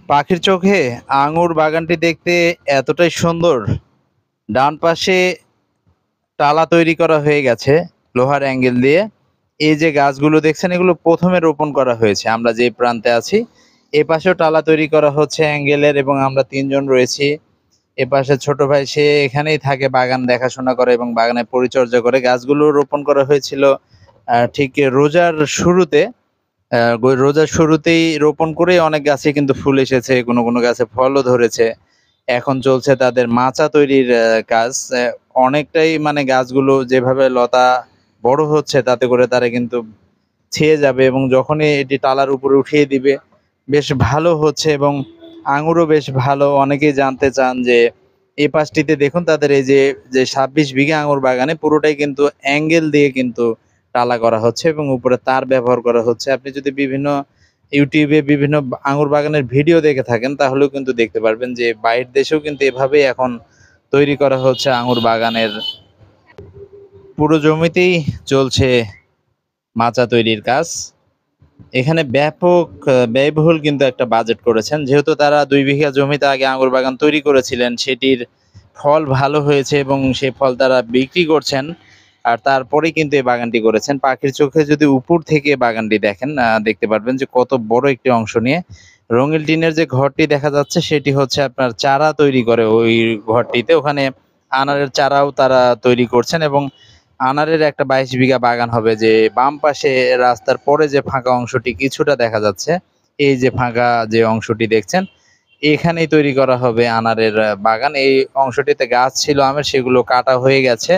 পাখির চোখে আঙুর বাগানটি দেখতে এতটাই সুন্দর। ডান পাশে টালা তৈরি করা হয়ে গেছে লোহার অ্যাঙ্গেল দিয়ে। এই যে গাছগুলো দেখছেন এগুলো প্রথমে রোপণ করা হয়েছে। আমরা যে প্রান্তে আছি এ পাশেও টালা তৈরি করা হচ্ছে অ্যাঙ্গেলের, এবং আমরা তিনজন রয়েছি। এ পাশে ছোট ভাই, সে এখানেই থাকে, বাগান দেখাশোনা করে এবং বাগানের পরিচর্যা করে। গাছগুলো রোপণ করা হয়েছিল ঠিক রোজার শুরুতে। রোজার শুরুতেই রোপণ করে অনেক গাছে কিন্তু ফুল এসেছে, কোনো কোনো গাছে ফলও ধরেছে। এখন চলছে তাদের মাচা তৈরির কাজ। অনেকটাই মানে গাছগুলো যেভাবে লতা বড় হচ্ছে তাতে করে তারা কিন্তু ছেয়ে যাবে, এবং যখনই এটি টালার উপরে উঠিয়ে দিবে বেশ ভালো হচ্ছে, এবং আঙুরও বেশ ভালো। অনেকেই জানতে চান যে এই পাশটিতে দেখুন তাদের এই যে 26 বিঘা আঙুর বাগানে পুরোটাই কিন্তু অ্যাঙ্গেল দিয়ে কিন্তু টালা করা হচ্ছে এবং উপরে তার ব্যবহার করা হচ্ছে। আপনি যদি বিভিন্ন ইউটিউবে বিভিন্ন আঙুর বাগানের ভিডিও দেখে থাকেন তাহলেও কিন্তু দেখতে পারবেন যে বাইরের দেশেও কিন্তু এভাবেই এখন তৈরি করা হচ্ছে আঙুর বাগানের। পুরো জমিতেই চলছে মাচা তৈরির কাজ। এখানে ব্যাপক ব্যয়বহুল কিন্তু একটা বাজেট করেছেন, যেহেতু তারা 2 বিঘা জমিতে আগে আঙুর বাগান তৈরি করেছিলেন, সেটির ফল ভালো হয়েছে এবং সেই ফল তারা বিক্রি করছেন। আর তারপরেই কিন্তু এই বাগানটি করেছেন। পাখির চোখে যদি উপর থেকে বাগানটি দেখেন দেখতে পারবেন যে কত বড় একটি অংশ নিয়ে রঙিন টিনের যে ঘরটি দেখা যাচ্ছে সেটি হচ্ছে আপনার চারা তৈরি করে ওই ঘরটিতে। ওখানে আনারের চারাও তারা তৈরি করছেন, এবং আনারের একটা 22 বিঘা বাগান হবে। যে বাম পাশে রাস্তার পরে যে ফাঁকা অংশটি কিছুটা দেখা যাচ্ছে, এই যে ফাঁকা যে অংশটি দেখছেন এখানেই তৈরি করা হবে আনারের বাগান। এই অংশটিতে গাছ ছিল আমের, সেগুলো কাটা হয়ে গেছে।